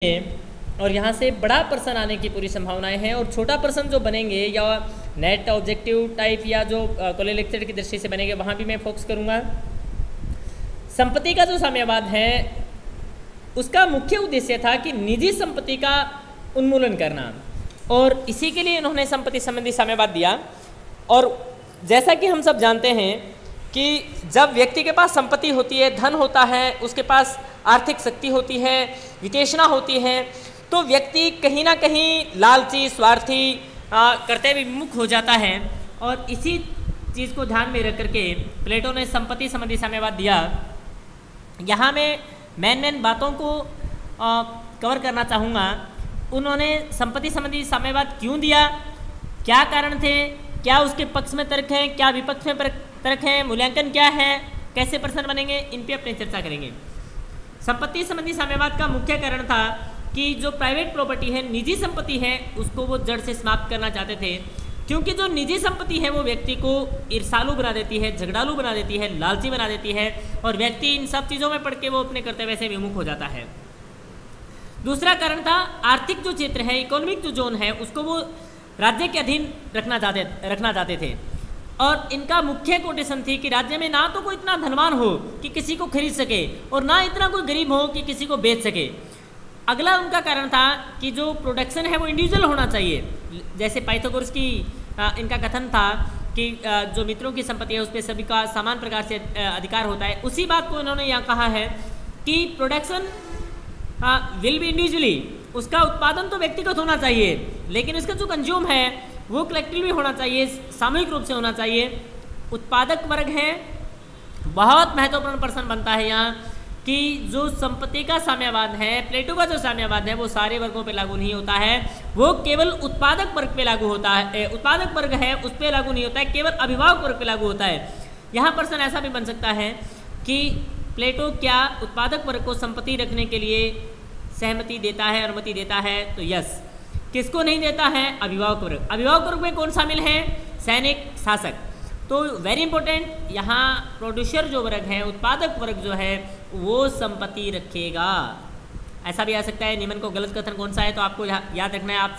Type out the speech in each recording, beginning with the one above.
और यहाँ से बड़ा प्रश्न आने की पूरी संभावनाएं हैं और छोटा प्रश्न जो बनेंगे या नेट ऑब्जेक्टिव टाइप या जो कॉलेज लेक्चर की दृष्टि से बनेंगे वहाँ भी मैं फोकस करूँगा। संपत्ति का जो साम्यवाद है उसका मुख्य उद्देश्य था कि निजी संपत्ति का उन्मूलन करना और इसी के लिए इन्होंने संपत्ति संबंधी साम्यवाद दिया। और जैसा कि हम सब जानते हैं कि जब व्यक्ति के पास संपत्ति होती है, धन होता है, उसके पास आर्थिक शक्ति होती है, विशेषणा होती है, तो व्यक्ति कहीं ना कहीं लालची, स्वार्थी, कर्तव्य विमुख हो जाता है। और इसी चीज़ को ध्यान में रख करके प्लेटो ने संपत्ति संबंधी साम्यवाद दिया। यहाँ मैं मेन बातों को कवर करना चाहूँगा। उन्होंने संपत्ति संबंधी साम्यवाद क्यों दिया, क्या कारण थे, क्या उसके पक्ष में तर्क हैं, क्या विपक्ष में तर्क हैं, मूल्यांकन क्या है, कैसे प्रश्न बनेंगे, इन पे अपनी चर्चा करेंगे। संपत्ति संबंधी साम्यवाद का मुख्य कारण था कि जो प्राइवेट प्रॉपर्टी है, निजी संपत्ति है, उसको वो जड़ से समाप्त करना चाहते थे। क्योंकि जो निजी संपत्ति है वो व्यक्ति को ईर्ष्यालु बना देती है, झगड़ालू बना देती है, लालची बना देती है और व्यक्ति इन सब चीज़ों में पड़ के वो अपने कर्तव्य से विमुख हो जाता है। दूसरा कारण था आर्थिक जो क्षेत्र है, इकोनॉमिक जो जोन है, उसको वो राज्य के अधीन रखना चाहते थे। और इनका मुख्य कोटेशन थी कि राज्य में ना तो कोई इतना धनवान हो कि किसी को खरीद सके और ना इतना कोई गरीब हो कि किसी को बेच सके। अगला उनका कारण था कि जो प्रोडक्शन है वो इंडिविजुअल होना चाहिए। जैसे पाइथागोरस की इनका कथन था कि जो मित्रों की संपत्ति है उस पर सभी का समान प्रकार से अधिकार होता है। उसी बात को इन्होंने यहाँ कहा है कि प्रोडक्शन विल बी इंडिविजुअली, उसका उत्पादन तो व्यक्तिगत होना चाहिए लेकिन इसका जो कंज्यूम है वो कलेक्टिवली होना चाहिए, सामूहिक रूप से होना चाहिए। उत्पादक वर्ग है, बहुत महत्वपूर्ण प्रश्न बनता है यहाँ कि जो संपत्ति का साम्यवाद है, प्लेटो का जो साम्यवाद है वो सारे वर्गों पे लागू नहीं होता है, वो केवल उत्पादक वर्ग पे लागू होता है। उत्पादक वर्ग है उस पर लागू नहीं होता है, केवल अभिभावक वर्ग पे लागू होता है। यहाँ प्रश्न ऐसा भी बन सकता है कि प्लेटो क्या उत्पादक वर्ग को संपत्ति रखने के लिए सहमति देता है, अनुमति देता है? तो यस। किसको नहीं देता है? अभिभावक वर्ग। अभिभावक वर्ग में कौन शामिल है? सैनिक, शासक। तो वेरी इंपॉर्टेंट, यहाँ प्रोड्यूसर जो वर्ग है, उत्पादक वर्ग जो है वो संपत्ति रखेगा। ऐसा भी आ सकता है नियमन को गलत कथन कौन सा है, तो आपको याद रखना है। आप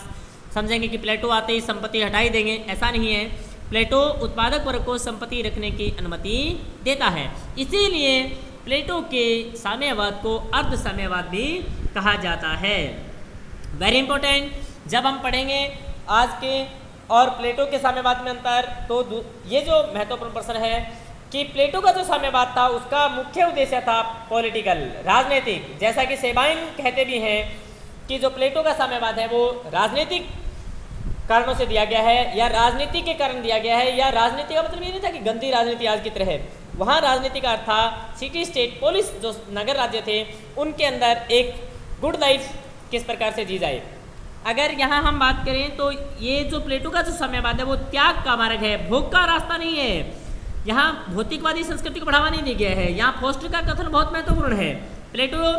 समझेंगे कि प्लेटो आते ही संपत्ति हटा ही देंगे, ऐसा नहीं है। प्लेटो उत्पादक वर्ग को संपत्ति रखने की अनुमति देता है। इसीलिए प्लेटो के साम्यवाद को अर्ध साम्यवाद भी कहा जाता है। वेरी इंपॉर्टेंट, जब हम पढ़ेंगे आज के और प्लेटो के साम्यवाद में अंतर, तो ये जो महत्वपूर्ण प्रश्न है कि प्लेटो का जो साम्यवाद था उसका मुख्य उद्देश्य था पॉलिटिकल, राजनीतिक। जैसा कि सेबाइन कहते भी हैं कि जो प्लेटो का साम्यवाद है वो राजनीतिक कारणों से दिया गया है या राजनीति के कारण दिया गया है। या राजनीति का मतलब ये नहीं था कि गंदी राजनीति आज की तरह है, वहाँ राजनीति का अर्थ था सिटी स्टेट पोलिस, जो नगर राज्य थे उनके अंदर एक गुड लाइफ किस प्रकार से जी जाए। अगर यहाँ हम बात करें तो ये जो प्लेटो का जो साम्यवाद है वो त्याग का मार्ग है, भोग का रास्ता नहीं है। यहाँ भौतिकवादी संस्कृति को बढ़ावा नहीं दिया गया है। यहाँ फोस्टर का कथन बहुत महत्वपूर्ण है। प्लेटो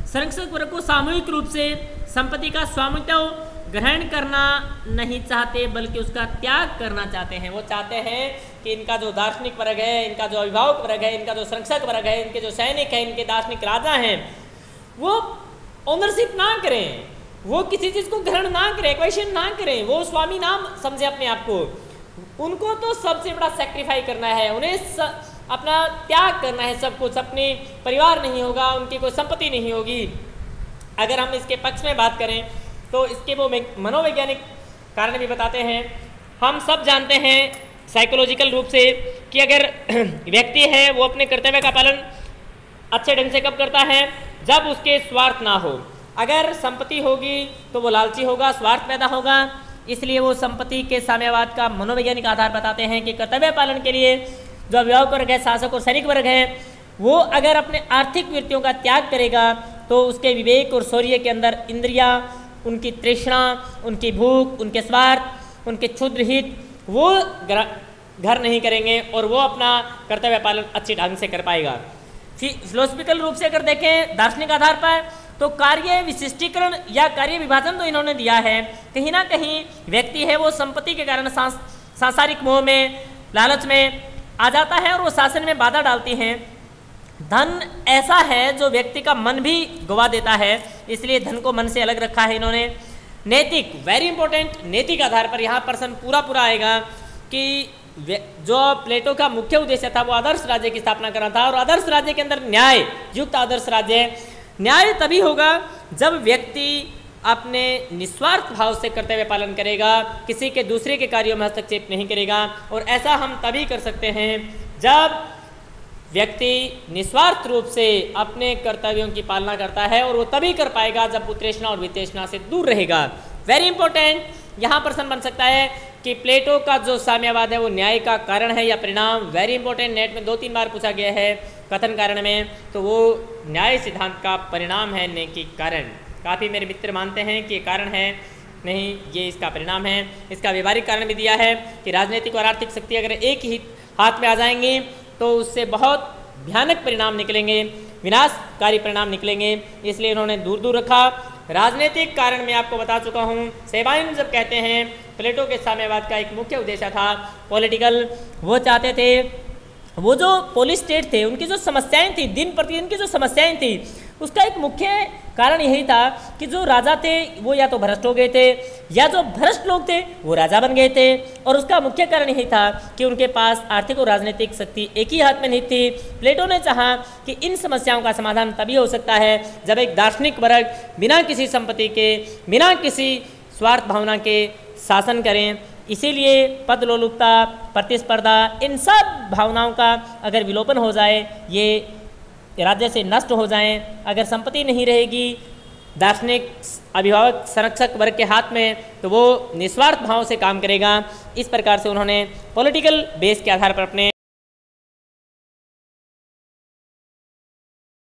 संरक्षक वर्ग को सामूहिक रूप से संपत्ति का स्वामित्व ग्रहण करना नहीं चाहते बल्कि उसका त्याग करना चाहते हैं। वो चाहते हैं कि इनका जो दार्शनिक वर्ग है, इनका जो अभिभावक वर्ग है, इनका जो संरक्षक वर्ग है, इनके जो सैनिक हैं, इनके दार्शनिक राजा हैं, वो ओनरशिप ना करें, वो किसी चीज़ को ग्रहण ना करें, एक्वाइशन ना करें, वो स्वामी ना समझे अपने आप को। उनको तो सबसे बड़ा सेक्रीफाई करना है, उन्हें अपना त्याग करना है सब कुछ। अपने परिवार नहीं होगा, उनकी कोई संपत्ति नहीं होगी। अगर हम इसके पक्ष में बात करें तो इसके वो मनोवैज्ञानिक कारण भी बताते हैं। हम सब जानते हैं साइकोलॉजिकल रूप से कि अगर व्यक्ति है वो अपने कर्तव्य का पालन अच्छे ढंग से कब करता है? जब उसके स्वार्थ ना हो। अगर संपत्ति होगी तो वो लालची होगा, स्वार्थ पैदा होगा। इसलिए वो संपत्ति के साम्यवाद का मनोवैज्ञानिक आधार बताते हैं कि कर्तव्य पालन के लिए जो अभिभावक वर्ग है, शासक और सैनिक वर्ग है, वो अगर अपने आर्थिक वृत्तियों का त्याग करेगा तो उसके विवेक और शौर्य के अंदर इंद्रियां, उनकी तृष्णा, उनकी भूख, उनके स्वार्थ, उनके क्षुद्र हित वो घर नहीं करेंगे और वो अपना कर्तव्य पालन अच्छे ढंग से कर पाएगा। फिलोसफिकल रूप से अगर देखें दार्शनिक आधार पर तो कार्य विशिष्टीकरण या कार्य विभाजन तो इन्होंने दिया है। कहीं ना कहीं व्यक्ति है वो संपत्ति के कारण सांसारिक मोह में, लालच में आ जाता है और वो शासन में बाधा डालती हैं। धन ऐसा है जो व्यक्ति का मन भी गवा देता है, इसलिए धन को मन से अलग रखा है इन्होंने। नैतिक, वेरी इंपॉर्टेंट, नैतिक आधार पर यहाँ प्रश्न पूरा आएगा कि जो प्लेटो का मुख्य उद्देश्य था वो आदर्श राज्य की स्थापना करना था, और आदर्श राज्य के अंदर न्याय युक्त आदर्श राज्य। न्याय तभी होगा जब व्यक्ति अपने निस्वार्थ भाव से कर्तव्य पालन करेगा, किसी के दूसरे के कार्यों में हस्तक्षेप नहीं करेगा, और ऐसा हम तभी कर सकते हैं जब व्यक्ति निस्वार्थ रूप से अपने कर्तव्यों की पालना करता है, और वो तभी कर पाएगा जब उत्तृष्णा और वितृष्णा से दूर रहेगा। वेरी इंपॉर्टेंट, यहाँ प्रश्न बन सकता है कि प्लेटो का जो साम्यवाद है वो न्याय का कारण है या परिणाम। वेरी इंपॉर्टेंट, नेट में 2-3 बार पूछा गया है कथन कारण में, तो वो न्याय सिद्धांत का परिणाम है, न कि कारण। काफ़ी मेरे मित्र मानते हैं कि ये कारण है, नहीं, ये इसका परिणाम है। इसका व्यवहारिक कारण भी दिया है कि राजनीतिक और आर्थिक शक्ति अगर एक ही हाथ में आ जाएंगी तो उससे बहुत भयानक परिणाम निकलेंगे, विनाशकारी परिणाम निकलेंगे, इसलिए इन्होंने दूर दूर रखा। राजनीतिक कारण मैं आपको बता चुका हूँ। सेबाइन जब कहते हैं प्लेटो के साम्यवाद का एक मुख्य उद्देश्य था पॉलिटिकल, वो चाहते थे वो जो पोलिस स्टेट थे उनकी जो समस्याएं थी, दिन प्रतिदिन की जो समस्याएं थी, उसका एक मुख्य कारण यही था कि जो राजा थे वो या तो भ्रष्ट हो गए थे, या जो भ्रष्ट लोग थे वो राजा बन गए थे, और उसका मुख्य कारण यही था कि उनके पास आर्थिक और राजनीतिक शक्ति एक ही हाथ में नहीं थी। प्लेटो ने चाहा कि इन समस्याओं का समाधान तभी हो सकता है जब एक दार्शनिक वर्ग बिना किसी संपत्ति के, बिना किसी स्वार्थ भावना के शासन करें। इसीलिए पद लोलुपता, प्रतिस्पर्धा, इन सब भावनाओं का अगर विलोपन हो जाए, ये राज्य से नष्ट हो जाएं, अगर संपत्ति नहीं रहेगी दार्शनिक अभिभावक संरक्षक वर्ग के हाथ में, तो वो निस्वार्थ भाव से काम करेगा। इस प्रकार से उन्होंने पॉलिटिकल बेस के आधार पर अपने